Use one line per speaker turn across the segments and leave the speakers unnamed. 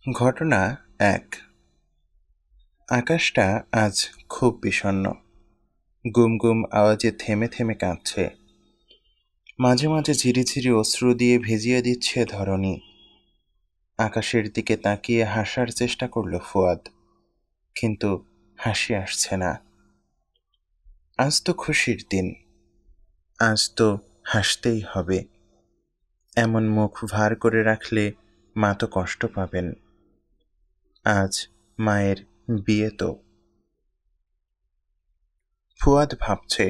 ঘটনা ১। আকাশটা আজ খুব বিষণ্ণ। গুম গুম আওয়াজে থেমে থেমে কাঁদছে। মাঝে মাঝে ঝিরিঝিরি অশ্রু দিয়ে ভিজিয়ে দিচ্ছে ধরণী। আকাশের দিকে তাকিয়ে হাসার চেষ্টা করল ফুয়াদ, কিন্তু হাসি আসছে না। আজ তো খুশির দিন, আজ তো হাসতেই হবে। এমন মুখ ভার করে রাখলে মা তো কষ্ট পাবেন। আজ মায়ের বিয়ে তো। ফুয়াদ ভাবছে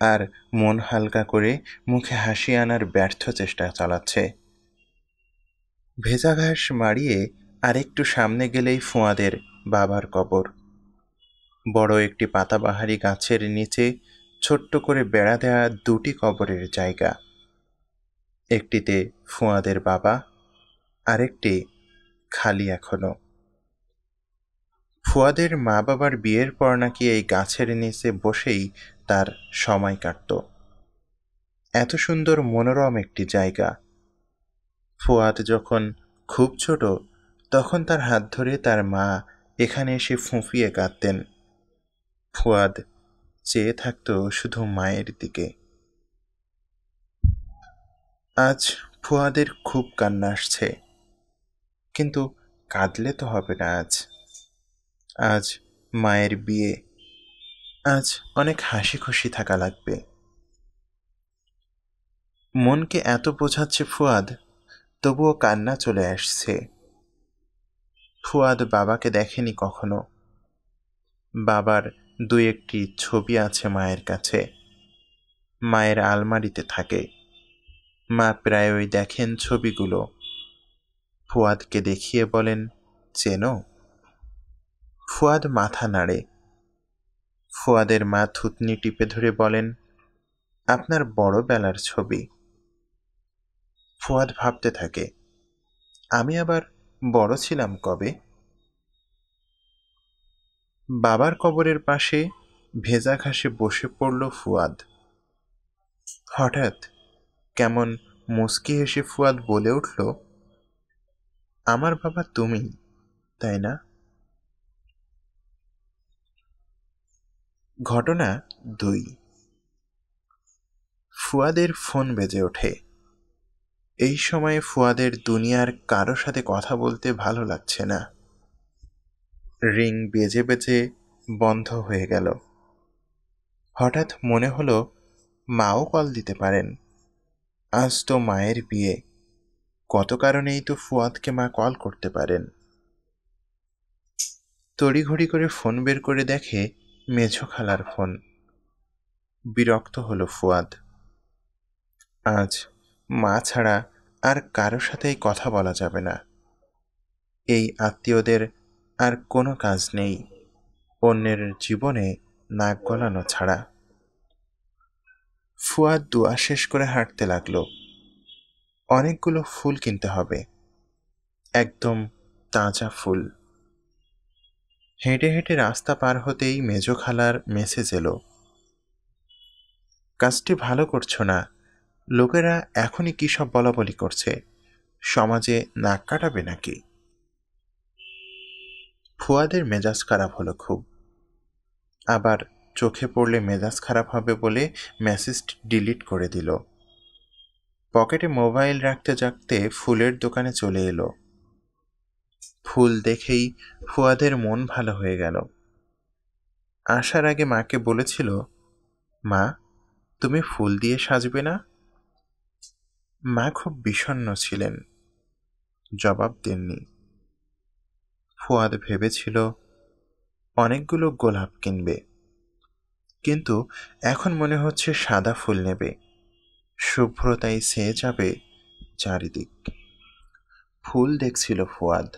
আর মন হালকা করে মুখে হাসি আনার ব্যর্থ চেষ্টা চালাচ্ছে। ভেজা ঘাস মাড়িয়ে আরেকটু সামনে গেলেই ফুয়াদের বাবার কবর। বড় একটি পাতাবাহারি গাছের নিচে ছোট্ট করে বেড়া দেওয়া দুটি কবরের জায়গা। একটিতে ফুয়াদের বাবা, আরেকটি খালি এখনো। ফুয়াদের মা বাবার বিয়ের পর নাকি এই গাছের নিচে বসেই তার সময় কাটত। এত সুন্দর মনোরম একটি জায়গা। ফুয়াদ যখন খুব ছোট তখন তার হাত ধরে তার মা এখানে এসে ফুঁফিয়ে কাঁদতেন। ফুয়াদ চেয়ে থাকত শুধু মায়ের দিকে। আজ ফুয়াদের খুব কান্না আসছে, কিন্তু কাঁদলে তো হবে না। আজ আজ মায়ের বিয়ে, আজ অনেক হাসি খুশি থাকা লাগবে। মনকে এত বোঝাচ্ছে ফুয়াদ, তবুও কান্না চলে আসছে। ফুয়াদ বাবাকে দেখেনি কখনো। বাবার দুই একটি ছবি আছে মায়ের কাছে, মায়ের আলমারিতে থাকে। মা প্রায়ই দেখেন ছবিগুলো। ফুয়াদকে দেখিয়ে বলেন, চেনো? ফুয়াদ মাথা নাড়ে। ফুয়াদের মা থুতনি টিপে ধরে বলেন, আপনার বড়বেলার ছবি। ফুয়াদ ভাবতে থাকে, আমি আবার বড় ছিলাম কবে? বাবার কবরের পাশে ভেজা ঘাসে বসে পড়ল ফুয়াদ। হঠাৎ কেমন মুচকি হেসে ফুয়াদ বলে উঠল, আমার বাবা তুমি, তাই না? ঘটনা ২। ফুয়াদের ফোন বেজে ওঠে। এই সময়ে ফুয়াদের দুনিয়ার কারো সাথে কথা বলতে ভালো লাগছে না। রিং বেজে বেজে বন্ধ হয়ে গেল। হঠাৎ মনে হলো মাও কল দিতে পারেন। আজ তো মায়ের বিয়ে, কত কারণেই তো ফুয়াদকে মা কল করতে পারেন। তড়িঘড়ি করে ফোন বের করে দেখে মেঝো খালার ফোন। বিরক্ত হলো ফুয়াদ। আজ মা ছাড়া আর কারো সাথেই কথা বলা যাবে না। এই আত্মীয়দের আর কোনো কাজ নেই অন্যের জীবনে নাক গলানো ছাড়া। ফুয়াদ দোয়া শেষ করে হাঁটতে লাগলো। অনেকগুলো ফুল কিনতে হবে, একদম তাজা ফুল। হেঁটে হেঁটে রাস্তা পার হতেই মেজো খালার মেসেজ এলো, কাজটি ভালো করছো না, লোকেরা এখনই কী সব বলাবলি করছে, সমাজে নাক কাটাবে নাকি? ফুয়াদের মেজাজ খারাপ হলো খুব। আবার চোখে পড়লে মেজাজ খারাপ হবে বলে মেসেজটি ডিলিট করে দিল। পকেটে মোবাইল রাখতে রাখতে ফুলের দোকানে চলে এলো। ফুল দেখেই ফুয়াদের মন ভালো হয়ে গেল। আসার আগে মাকে বলেছিল, মা তুমি ফুল দিয়ে সাজবে না? মা খুব বিষণ্ণ ছিলেন, জবাব দেননি। ফুয়াদ ভেবেছিল অনেকগুলো গোলাপ কিনবে, কিন্তু এখন মনে হচ্ছে সাদা ফুল নেবে, শুভ্রতায় ছেয়ে যাবে চারিদিক। ফুল দেখছিল ফুয়াদ।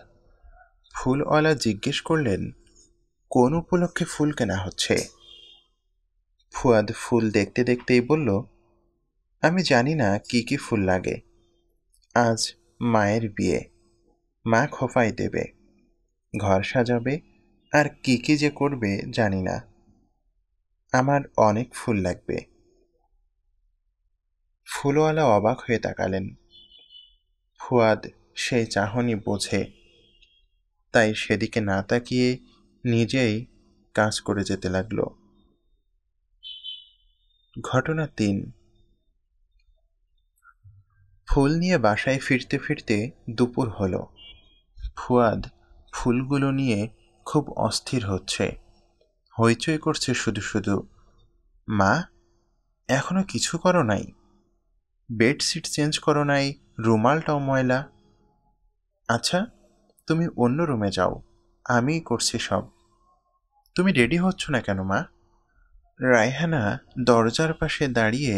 ফুলওয়ালা জিজ্ঞেস করলেন, কোন উপলক্ষে ফুল কেনা হচ্ছে? ফুয়াদ ফুল দেখতে দেখতেই বলল, আমি জানি না কি কি ফুল লাগে। আজ মায়ের বিয়ে, মা খোঁপায় দেবে, ঘর সাজাবে, আর কি কি যে করবে জানি না। আমার অনেক ফুল লাগবে। ফুলওয়ালা অবাক হয়ে তাকালেন। ফুয়াদ সেই চাহনি বোঝে। তাই সেদিকে না তাকিয়ে নিজেই কাজ করে যেতে লাগল। ঘটনা 3। ফুল নিয়ে বাসায় ফিরতে ফিরতে দুপুর হলো। ফুয়াদ ফুলগুলো নিয়ে খুব অস্থির হচ্ছে, হইচই করছে শুধু শুধু। মা, এখনো কিছু করো নাই? বেডশিট চেঞ্জ করো নাই, রুমালটাও ময়লা। আচ্ছা, তুমি অন্য রুমে যাও, আমিই করছি সব। তুমি রেডি হচ্ছ না কেন মা? রায়হানা দরজার পাশে দাঁড়িয়ে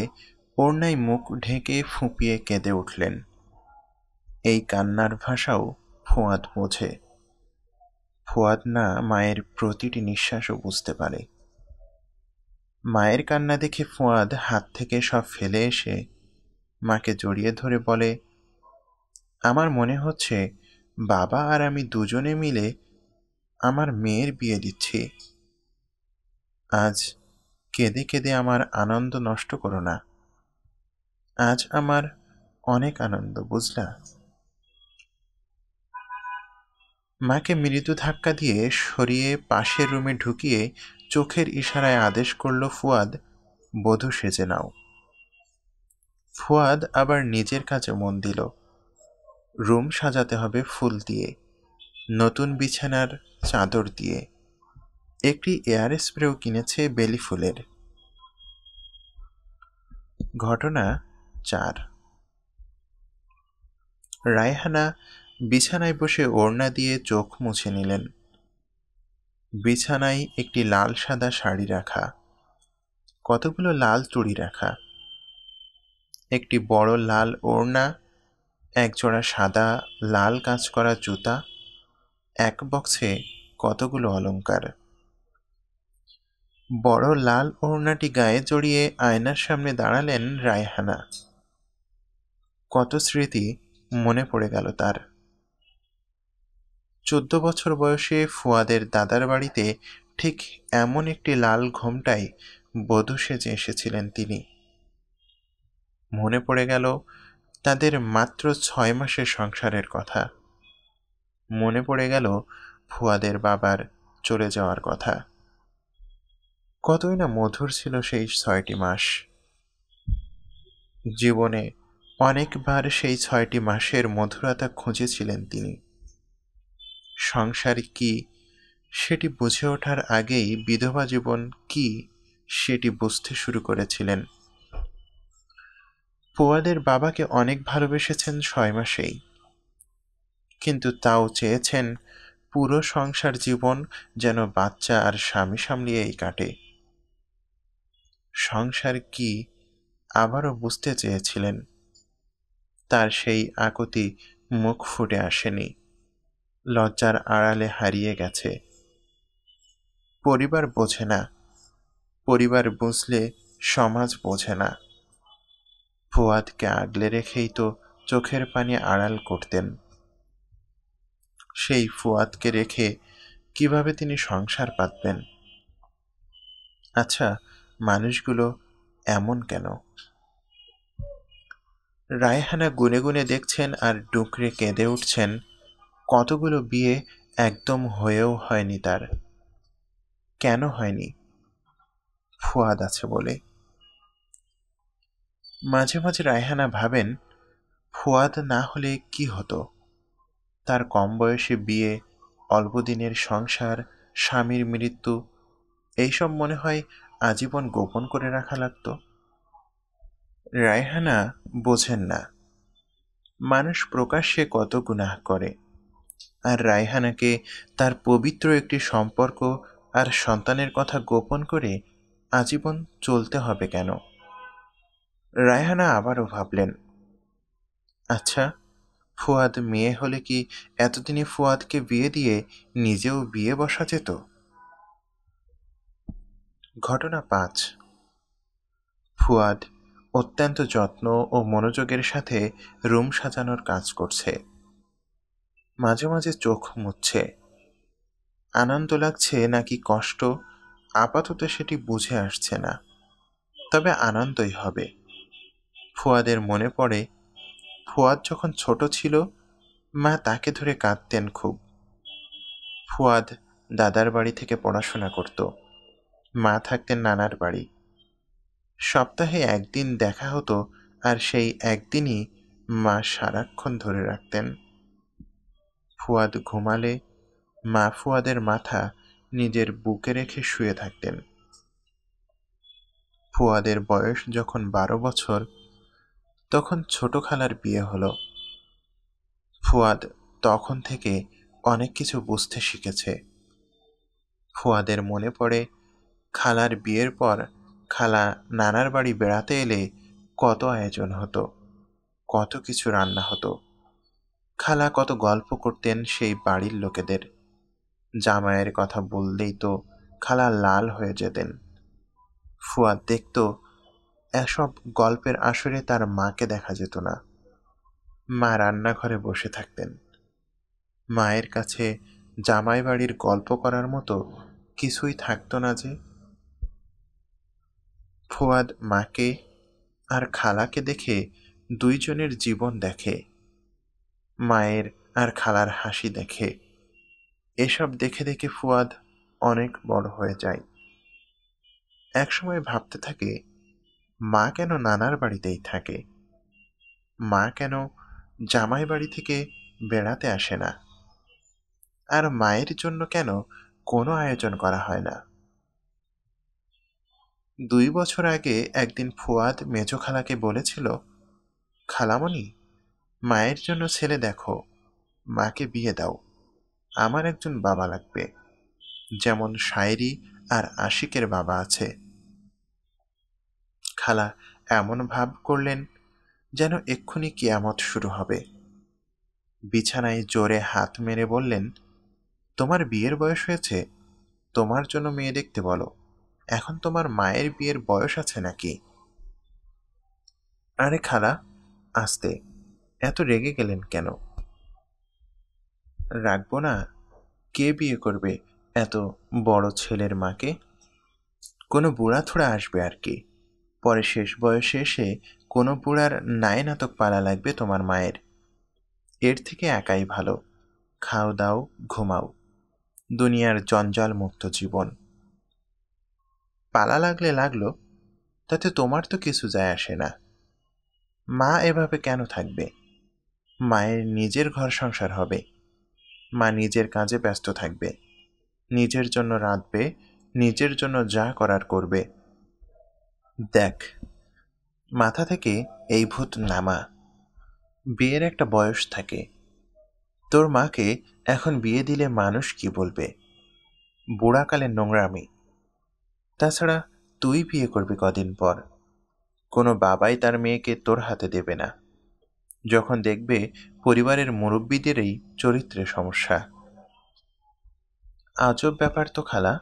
ওড়নায় মুখ ঢেকে ফুঁপিয়ে কেঁদে উঠলেন। এই কান্নার ভাষাও ফুয়াদ বোঝে। ফুয়াদ না মায়ের প্রতিটি নিঃশ্বাসও বুঝতে পারে। মায়ের কান্না দেখে ফুয়াদ হাত থেকে সব ফেলে এসে মাকে জড়িয়ে ধরে বলে, আমার মনে হচ্ছে বাবা আর আমি দুজনে মিলে আমার মেয়ের বিয়ে দিচ্ছি। আজ কেঁদে কেঁদে আমার আনন্দ নষ্ট করো না। আজ আমার অনেক আনন্দ, বুঝলা? মাকে মৃদু ধাক্কা দিয়ে সরিয়ে পাশের রুমে ঢুকিয়ে চোখের ইশারায় আদেশ করল, ফুয়াদ, বধূ সেজে নাও। ফুয়াদ আবার নিজের কাজে মন দিল। রুম সাজাতে হবে ফুল দিয়ে, নতুন বিছানার চাদর দিয়ে। একটি এয়ার স্প্রেও কিনেছে বেলি ফুলের। ঘটনা 4। রায়হানা বিছানায় বসে ওড়না দিয়ে চোখ মুছে নিলেন। বিছানায় একটি লাল সাদা শাড়ি রাখা, কতগুলো লাল চুড়ি রাখা, একটি বড় লাল ওড়না, একজোড়া সাদা লাল কাজ করা জুতা, এক বক্সে কতগুলো অলংকার। বড় লাল ওড়নাটি গায়ে জড়িয়ে আয়নার সামনে দাঁড়ালেন রায়হানা। কত স্মৃতি মনে পড়ে গেল তার। 14 বছর বয়সে ফুয়াদের দাদার বাড়িতে ঠিক এমন একটি লাল ঘোমটায় বধূ সেজে এসেছিলেন তিনি। মনে পড়ে গেল তাদের মাত্র 6 মাসের সংসারের কথা। মনে পড়ে গেল ফুয়াদের বাবার চলে যাওয়ার কথা। কতই না মধুর ছিল সেই 6টি মাস। জীবনে অনেকবার সেই 6টি মাসের মধুরতা খুঁজেছিলেন তিনি। সংসার কি সেটি বুঝে ওঠার আগেই বিধবা জীবন কি সেটি বুঝতে শুরু করেছিলেন। ফুয়াদের বাবাকে অনেক ভালোবেসেছেন 6 মাসেই, কিন্তু তাও চেয়েছেন পুরো সংসার জীবন যেন বাচ্চা আর স্বামী সামলিয়েই কাটে। সংসার কি আবারও বুঝতে চেয়েছিলেন। তার সেই আকুতি মুখ ফুটে আসেনি, লজ্জার আড়ালে হারিয়ে গেছে। পরিবার বোঝে না, পরিবার বুঝলে সমাজ বোঝে না। ফুয়াদকে আগলে রেখেই তো চোখের পানি আড়াল করতেন। সেই ফুয়াদকে রেখে কিভাবে তিনি সংসার পাতবেন? আচ্ছা, মানুষগুলো এমন কেন? রায়হানা গুনে গুনে দেখছেন আর ডুকরে কেঁদে উঠছেন। কতগুলো বিয়ে একদম হয়েও হয়নি তার। কেন হয়নি? ফুয়াদ আছে বলে। মাঝে মাঝে রায়হানা ভাবেন, ফুয়াদ না হলে কি হতো? তার কম বয়সে বিয়ে, অল্প দিনের সংসার, স্বামীর মৃত্যু, এইসব মনে হয় আজীবন গোপন করে রাখা লাগতো। রায়হানা বোঝেন না, মানুষ প্রকাশ্যে কত গুনাহ করে, আর রায়হানাকে তার পবিত্র একটি সম্পর্ক আর সন্তানের কথা গোপন করে আজীবন চলতে হবে কেন? রায়হানা আবারও ভাবলেন, আচ্ছা, ফুয়াদ মেয়ে হলে কি এতদিনে ফুয়াদকে বিয়ে দিয়ে নিজেও বিয়ে বসা যেত? ঘটনা 5। ফুয়াদ অত্যন্ত যত্ন ও মনোযোগের সাথে রুম সাজানোর কাজ করছে। মাঝে মাঝে চোখ মুছছে। আনন্দ লাগছে নাকি কষ্ট আপাতত সেটি বুঝে আসছে না, তবে আনন্দই হবে। ফুয়াদের মনে পড়ে, ফুয়াদ যখন ছোট ছিল মা তাকে ধরে কাঁদতেন খুব। ফুয়াদ দাদার বাড়ি থেকে পড়াশোনা করত, মা থাকতেন নানার বাড়ি। সপ্তাহে একদিন দেখা হতো, আর সেই একদিনই মা সারাক্ষণ ধরে রাখতেন। ফুয়াদ ঘুমালে মা ফুয়াদের মাথা নিজের বুকে রেখে শুয়ে থাকতেন। ফুয়াদের বয়স যখন 12 বছর, তখন ছোট খালার বিয়ে হলো। ফুয়াদ তখন থেকে অনেক কিছু বুঝতে শিখেছে। ফুয়াদের মনে পড়ে খালার বিয়ের পর খালা নানার বাড়ি বেড়াতে এলে কত আয়োজন হতো, কত কিছু রান্না হতো। খালা কত গল্প করতেন সেই বাড়ির লোকেদের। জামাইয়ের কথা বললেই তো খালা লাল হয়ে যেতেন। ফুয়াদ দেখত এসব গল্পের আসরে তার মাকে দেখা যেত না। মা রান্নাঘরে বসে থাকতেন। মায়ের কাছে জামাই বাড়ির গল্প করার মতো কিছুই থাকতো না যে। ফুয়াদ মাকে আর খালাকে দেখে দুইজনের জীবন দেখে, মায়ের আর খালার হাসি দেখে। এসব দেখে দেখে ফুয়াদ অনেক বড় হয়ে যায়। একসময় ভাবতে থাকে, মা কেন নানার বাড়িতেই থাকে, মা কেন জামাই বাড়ি থেকে বেড়াতে আসে না, আর মায়ের জন্য কেন কোনো আয়োজন করা হয় না। 2 বছর আগে একদিন ফুয়াদ মেজো খালাকে বলেছিল, খালামণি, মায়ের জন্য ছেলে দেখো, মাকে বিয়ে দাও, আমার একজন বাবা লাগবে, যেমন শায়েরি আর আশিকের বাবা আছে। খালা এমন ভাব করলেন যেন এক্ষুনি কিয়ামত শুরু হবে। বিছানায় জোরে হাত মেরে বললেন, তোমার বিয়ের বয়স হয়েছে, তোমার জন্য মেয়ে দেখতে বলো, এখন তোমার মায়ের বিয়ের বয়স আছে নাকি? আরে খালা, আস্তে, এত রেগে গেলেন কেন? রাখবো না? কে বিয়ে করবে এত বড় ছেলের মাকে? কোনো বুড়া থোড়া আসবে আর কি। পরে শেষ বয়সে এসে কোনো বুড়ার নায়নাতক পালা লাগবে তোমার মায়ের। এর থেকে একাই ভালো, খাও দাও ঘুমাও, দুনিয়ার জঞ্জাল মুক্ত জীবন। পালা লাগলে লাগলো, তাতে তোমার তো কিছু যায় আসে না। মা এভাবে কেন থাকবে? মায়ের নিজের ঘর সংসার হবে, মা নিজের কাজে ব্যস্ত থাকবে, নিজের জন্য রাঁধবে, নিজের জন্য যা করার করবে। দেখ, মাথা থেকে এই ভূত নামা। বিয়ের একটা বয়স থাকে। তোর মাকে এখন বিয়ে দিলে মানুষ কি বলবে? বুড়াকালে নোংরামি। তাছাড়া তুই বিয়ে করবি কদিন পর, কোনো বাবাই তার মেয়েকে তোর হাতে দেবে না, যখন দেখবে পরিবারের মুরব্বীদেরই চরিত্রে সমস্যা। আজব ব্যাপার তো খালা,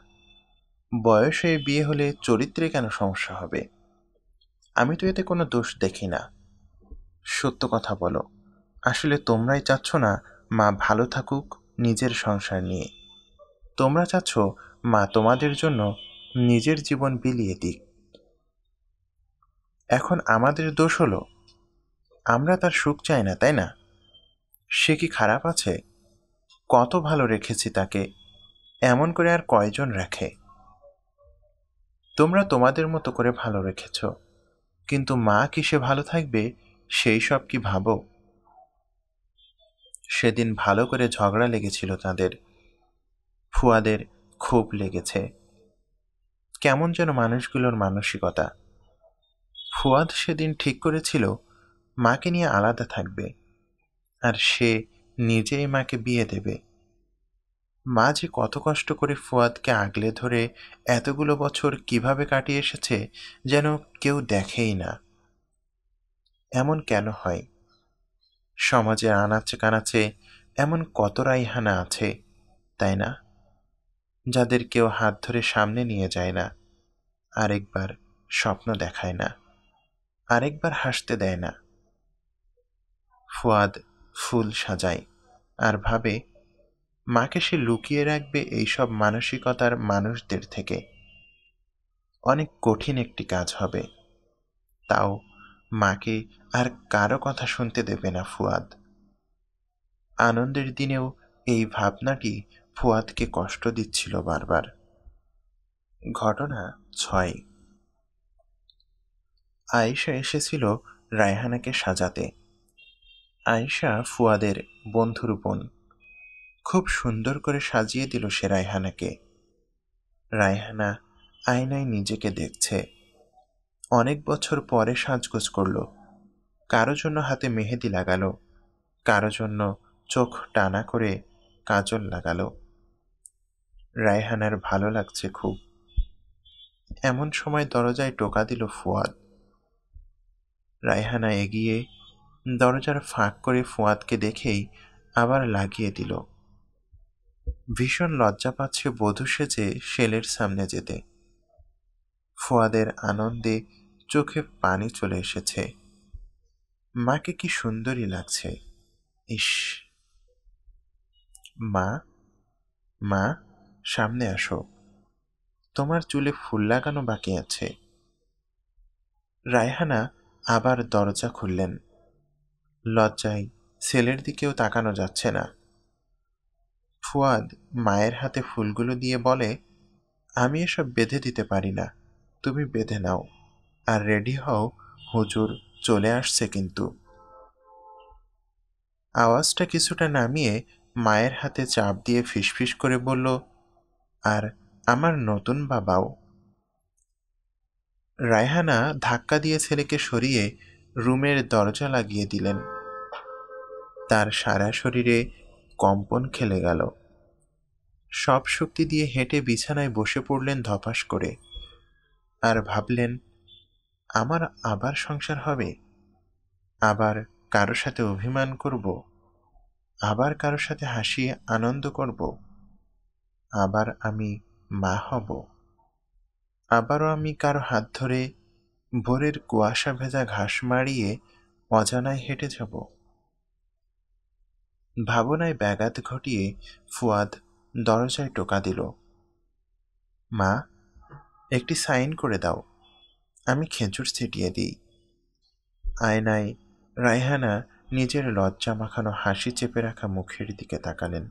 বয়সে বিয়ে হলে চরিত্রে কেন সমস্যা হবে? আমি তো এতে কোনো দোষ দেখি না। সত্য কথা বলো, আসলে তোমরাই চাচ্ছ না মা ভালো থাকুক নিজের সংসার নিয়ে। তোমরা চাচ্ছ মা তোমাদের জন্য নিজের জীবন বিলিয়ে দিক। এখন আমাদের দোষ হলো আমরা তার সুখ চাই না, তাই না? সে কি খারাপ আছে? কত ভালো রেখেছি তাকে, এমন করে আর কয়জন রাখে? তোমরা তোমাদের মতো করে ভালো রেখেছ, কিন্তু মা কিসে ভালো থাকবে সেই সব কি ভাবো? সেদিন ভালো করে ঝগড়া লেগেছিল তাদের। ফুয়াদের খুব লেগেছে। কেমন যেন মানুষগুলোর মানসিকতা। ফুয়াদ সেদিন ঠিক করেছিল মাকে নিয়ে আলাদা থাকবে, আর সে নিজেই মাকে বিয়ে দেবে। মা যে কত কষ্ট করে ফুয়াদকে আগলে ধরে এতগুলো বছর কিভাবে কাটিয়ে এসেছে যেন কেউ দেখেই না। এমন কেন হয়? সমাজের আনাচে কানাচে এমন কত রাইহানা আছে, তাই না, যাদের কেউ হাত ধরে সামনে নিয়ে যায় না, আরেকবার স্বপ্ন দেখায় না, আরেকবার হাসতে দেয় না। ফুয়াদ ফুল সাজায় আর ভাবে মাকে সে লুকিয়ে রাখবে এইসব মানসিকতার মানুষদের থেকে। অনেক কঠিন একটি কাজ হবে, তাও মাকে আর কারো কথা শুনতে দেবে না ফুয়াদ। আনন্দের দিনেও এই ভাবনাটি ফুয়াদকে কষ্ট দিচ্ছিল বারবার। ঘটনা 6। আয়েশা এসেছিল রায়হানাকে সাজাতে। আয়েশা ফুয়াদের বন্ধুর বোন। খুব সুন্দর করে সাজিয়ে দিল সে রায়হানাকে। রায়হানা আয়নায় নিজেকে দেখছে। অনেক বছর পরে সাজগোজ করল। কারো জন্য হাতে মেহেদি লাগালো, কারো জন্য চোখ টানা করে কাজল লাগালো। রায়হানার ভালো লাগছে খুব। এমন সময় দরজায় টোকা দিল ফুয়াদ। রায়হানা এগিয়ে দরজার ফাঁক করে ফুয়াদকে দেখেই আবার লাগিয়ে দিল। ভীষণ লজ্জা পাচ্ছে বধূ সেজে শেলের সামনে যেতে। ফুয়াদের আনন্দে চোখে পানি চলে এসেছে। মাকে কি সুন্দরী লাগছে। ইস! মা, মা, সামনে আসো, তোমার চুলে ফুল লাগানো বাকি আছে। রায়হানা আবার দরজা খুললেন। লজ্জায় ছেলের দিকেও তাকানো যাচ্ছে না। ফুয়াদ মায়ের হাতে ফুলগুলো দিয়ে বলে, আমি এসব বেঁধে দিতে পারি না, তুমি বেঁধে নাও, আর রেডি হও, হুজুর চলে আসছে কিন্তু। আওয়াজটা কিছুটা নামিয়ে মায়ের হাতে চাপ দিয়ে ফিসফিস করে বলল, আর আমার নতুন বাবাও। রায়হানা ধাক্কা দিয়ে ছেলেকে সরিয়ে রুমের দরজা লাগিয়ে দিলেন। তার সারা শরীরে কম্পন খেলে গেল। সব শক্তি দিয়ে হেঁটে বিছানায় বসে পড়লেন ধপাস করে। আর ভাবলেন, আমার আবার সংসার হবে, আবার কারো সাথে অভিমান করব, আবার কারো সাথে হাসি আনন্দ করব, আবার আমি মা হব, আবারও আমি কারো হাত ধরে ভোরের কুয়াশা ভেজা ঘাস মাড়িয়ে অজানায় হেঁটে যাব। ভাবনায় ব্যাঘাত ঘটিয়ে ফুয়াদ দরজায় টোকা দিল। মা, একটি সাইন করে দাও, আমি খেজুর ছিটিয়ে দিই। আয়নায় রায়হানা নিজের লজ্জা মাখানো হাসি চেপে রাখা মুখের দিকে তাকালেন।